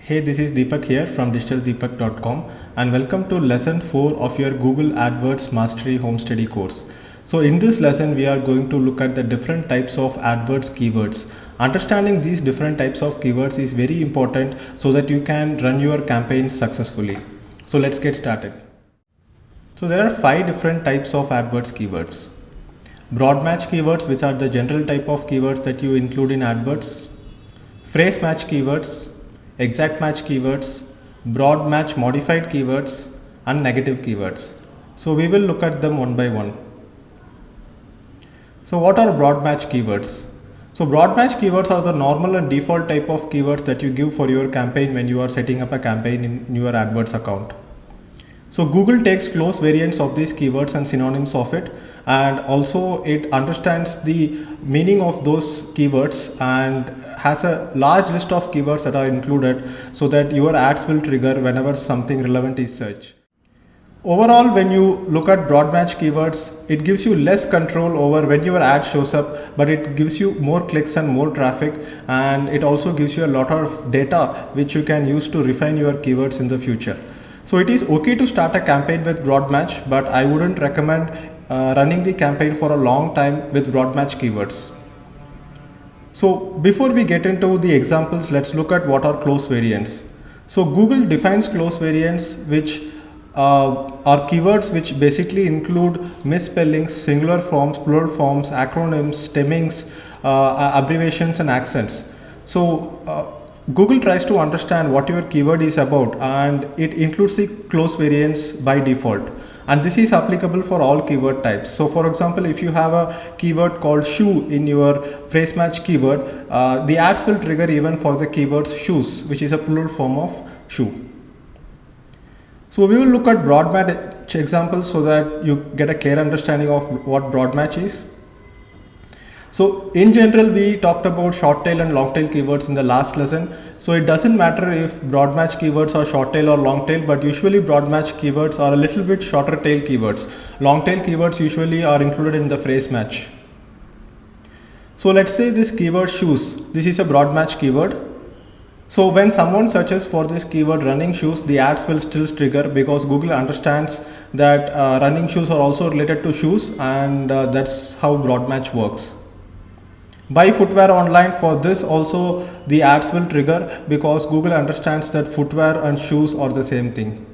Hey, this is Deepak here from digitaldeepak.com and welcome to lesson 4 of your Google AdWords Mastery Home Study course. So in this lesson, we are going to look at the different types of AdWords keywords. Understanding these different types of keywords is very important so that you can run your campaigns successfully. So let's get started. So there are 5 different types of AdWords keywords. Broad match keywords, which are the general type of keywords that you include in AdWords. Phrase match keywords, exact match keywords, broad match modified keywords, and negative keywords. So we will look at them one by one. So what are broad match keywords? So broad match keywords are the normal and default type of keywords that you give for your campaign when you are setting up a campaign in your AdWords account. So Google takes close variants of these keywords and synonyms of it, and also it understands the meaning of those keywords and has a large list of keywords that are included so that your ads will trigger whenever something relevant is searched. Overall, when you look at broad match keywords, it gives you less control over when your ad shows up, but it gives you more clicks and more traffic, and it also gives you a lot of data which you can use to refine your keywords in the future. So it is okay to start a campaign with broad match, but I wouldn't recommend running the campaign for a long time with broad match keywords. So before we get into the examples, let's look at what are close variants. So Google defines close variants, which are keywords which basically include misspellings, singular forms, plural forms, acronyms, stemmings, abbreviations and accents. So Google tries to understand what your keyword is about, and it includes the close variants by default. And this is applicable for all keyword types. So for example, if you have a keyword called shoe in your phrase match keyword, the ads will trigger even for the keywords shoes, which is a plural form of shoe. So we will look at broad match examples so that you get a clear understanding of what broad match is. So in general, we talked about short tail and long tail keywords in the last lesson. So it doesn't matter if broad match keywords are short tail or long tail, but usually broad match keywords are a little bit shorter tail keywords. Long tail keywords usually are included in the phrase match. So let's say this keyword shoes, this is a broad match keyword. So when someone searches for this keyword running shoes, the ads will still trigger because Google understands that running shoes are also related to shoes, and that's how broad match works. Buy footwear online, for this also the ads will trigger because Google understands that footwear and shoes are the same thing.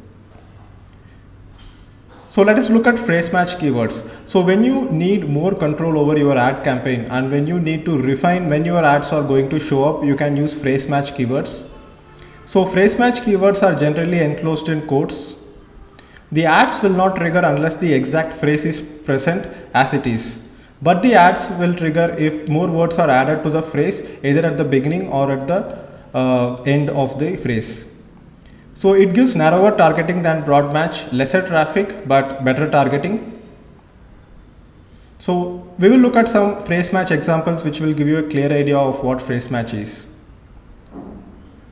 So let us look at phrase match keywords. So when you need more control over your ad campaign and when you need to refine when your ads are going to show up, you can use phrase match keywords. So phrase match keywords are generally enclosed in quotes. The ads will not trigger unless the exact phrase is present as it is. But the ads will trigger if more words are added to the phrase, either at the beginning or at the end of the phrase. So it gives narrower targeting than broad match, lesser traffic but better targeting. So we will look at some phrase match examples which will give you a clear idea of what phrase match is.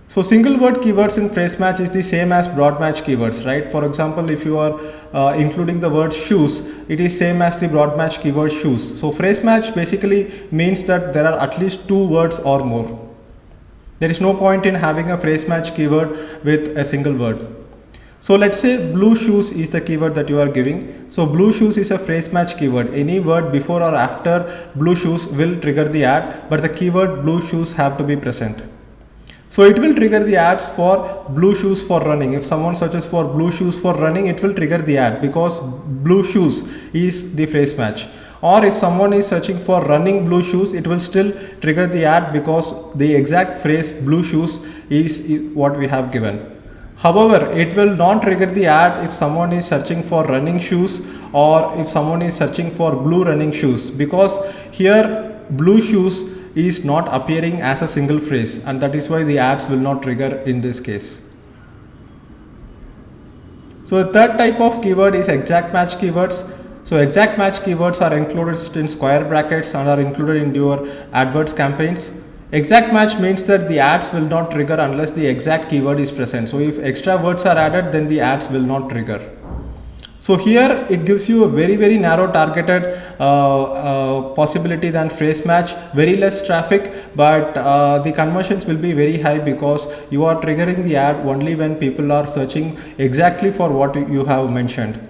So single word keywords in phrase match is the same as broad match keywords, right? For example, if you are including the word shoes, it is same as the broad match keyword shoes. So phrase match basically means that there are at least 2 words or more. There is no point in having a phrase match keyword with a single word. So let's say blue shoes is the keyword that you are giving. So blue shoes is a phrase match keyword. Any word before or after blue shoes will trigger the ad, but the keyword blue shoes have to be present. So it will trigger the ads for blue shoes for running. If someone searches for blue shoes for running, it will trigger the ad because blue shoes is the phrase match. Or if someone is searching for running blue shoes, it will still trigger the ad because the exact phrase blue shoes is what we have given. However, it will not trigger the ad if someone is searching for running shoes or if someone is searching for blue running shoes, because here blue shoes is not appearing as a single phrase, and that is why the ads will not trigger in this case. So the third type of keyword is exact match keywords. So exact match keywords are included in square brackets and are included in your AdWords campaigns. Exact match means that the ads will not trigger unless the exact keyword is present. So if extra words are added, then the ads will not trigger. So here it gives you a very narrow targeted possibility than phrase match, very less traffic, but the conversions will be very high because you are triggering the ad only when people are searching exactly for what you have mentioned.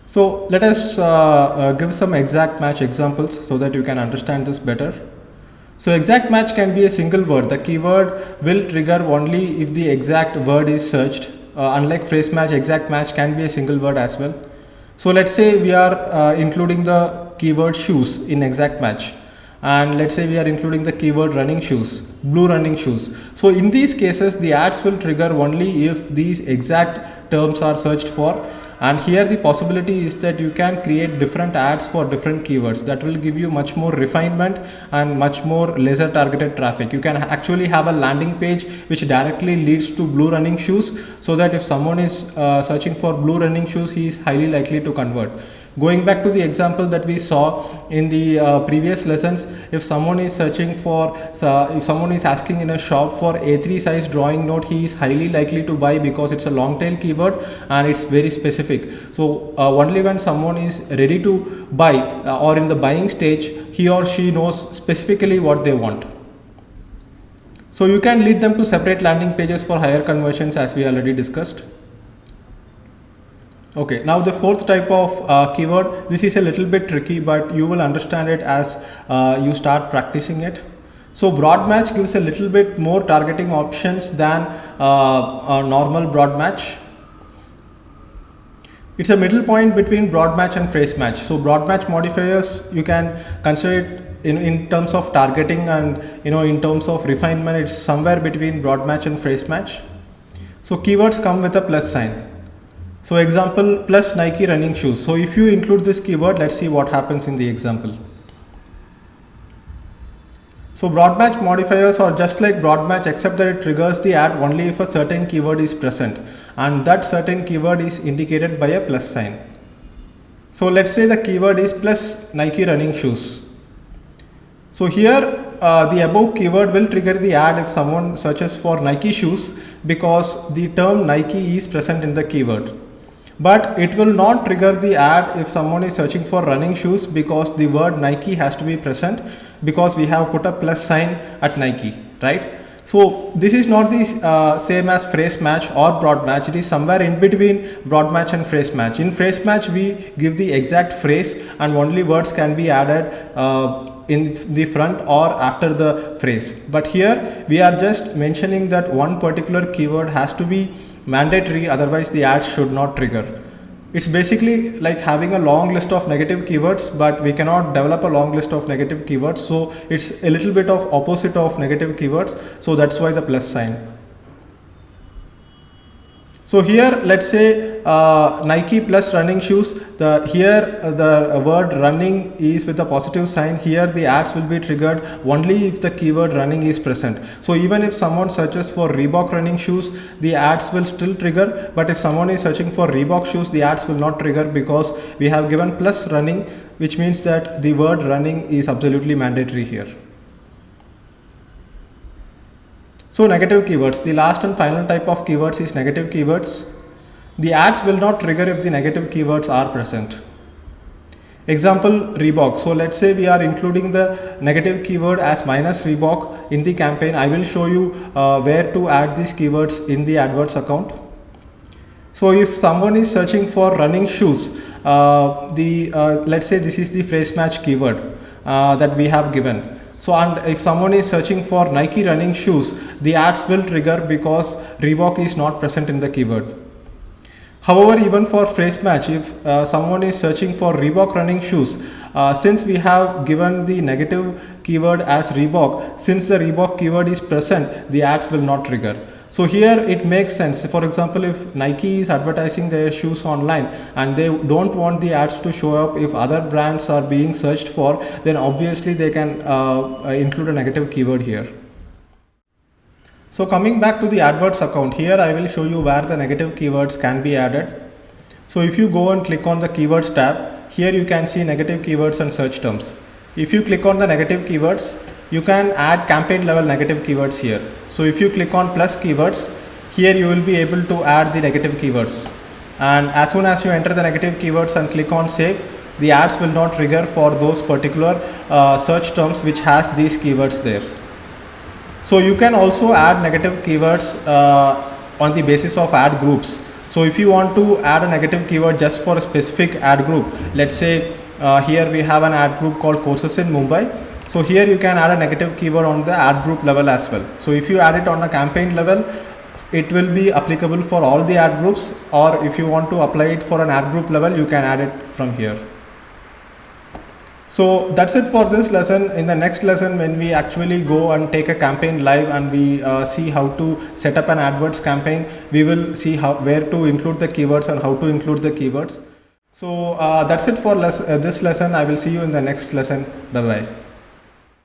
So let us give some exact match examples so that you can understand this better. So exact match can be a single word. The keyword will trigger only if the exact word is searched. Unlike phrase match, exact match can be a single word as well. So let's say we are including the keyword shoes in exact match, and let's say we are including the keyword running shoes, blue running shoes. So in these cases the ads will trigger only if these exact terms are searched for. And here the possibility is that you can create different ads for different keywords that will give you much more refinement and much more laser targeted traffic. You can actually have a landing page which directly leads to blue running shoes, so that if someone is searching for blue running shoes, he is highly likely to convert. Going back to the example that we saw in the previous lessons, if someone is searching for, if someone is asking in a shop for A3 size drawing note, he is highly likely to buy because it's a long tail keyword and it's very specific. So only when someone is ready to buy or in the buying stage, he or she knows specifically what they want. So you can lead them to separate landing pages for higher conversions, as we already discussed. Okay, now the fourth type of keyword, this is a little bit tricky, but you will understand it as you start practicing it. So broad match gives a little bit more targeting options than a normal broad match. It's a middle point between broad match and phrase match. So broad match modifiers, you can consider it in terms of targeting, and in terms of refinement, it's somewhere between broad match and phrase match. So keywords come with a plus sign. So example, plus Nike running shoes. So if you include this keyword, let's see what happens in the example. So broad match modifiers are just like broad match, except that it triggers the ad only if a certain keyword is present, and that certain keyword is indicated by a plus sign. So let's say the keyword is plus Nike running shoes. So here the above keyword will trigger the ad if someone searches for Nike shoes, because the term Nike is present in the keyword. But it will not trigger the ad if someone is searching for running shoes, because the word Nike has to be present, because we have put a plus sign at Nike, right? So this is not the same as phrase match or broad match. It is somewhere in between broad match and phrase match. In phrase match, we give the exact phrase and only words can be added in the front or after the phrase. But here we are just mentioning that one particular keyword has to be mandatory, otherwise the ad should not trigger. It's basically like having a long list of negative keywords, but we cannot develop a long list of negative keywords. So it's a little bit of opposite of negative keywords. So that's why the plus sign. So here, let's say Nike plus running shoes. Here the word running is with a positive sign. Here the ads will be triggered only if the keyword running is present. So even if someone searches for Reebok running shoes, the ads will still trigger. But if someone is searching for Reebok shoes, the ads will not trigger, because we have given plus running, which means that the word running is absolutely mandatory here. So negative keywords, the last and final type of keywords is negative keywords. The ads will not trigger if the negative keywords are present. Example, Reebok. So let's say we are including the negative keyword as minus Reebok in the campaign. I will show you where to add these keywords in the AdWords account. So if someone is searching for running shoes, let's say this is the phrase match keyword that we have given. So, and if someone is searching for Nike running shoes, the ads will trigger because Reebok is not present in the keyword. However, even for phrase match, if someone is searching for Reebok running shoes, since we have given the negative keyword as Reebok, since the Reebok keyword is present, the ads will not trigger. So here it makes sense. For example, if Nike is advertising their shoes online and they don't want the ads to show up if other brands are being searched for, then obviously they can include a negative keyword here. So coming back to the AdWords account, here I will show you where the negative keywords can be added. So if you go and click on the keywords tab, here you can see negative keywords and search terms. If you click on the negative keywords, you can add campaign level negative keywords here. So if you click on plus keywords, here you will be able to add the negative keywords. and as soon as you enter the negative keywords and click on save, the ads will not trigger for those particular search terms which has these keywords there. So you can also add negative keywords on the basis of ad groups. So if you want to add a negative keyword just for a specific ad group, let's say here we have an ad group called courses in Mumbai. So here you can add a negative keyword on the ad group level as well. So if you add it on a campaign level, it will be applicable for all the ad groups, or if you want to apply it for an ad group level, you can add it from here. So that's it for this lesson. In the next lesson, when we actually go and take a campaign live and we see how to set up an AdWords campaign, we will see where to include the keywords and how to include the keywords. So that's it for this lesson. I will see you in the next lesson. Bye bye.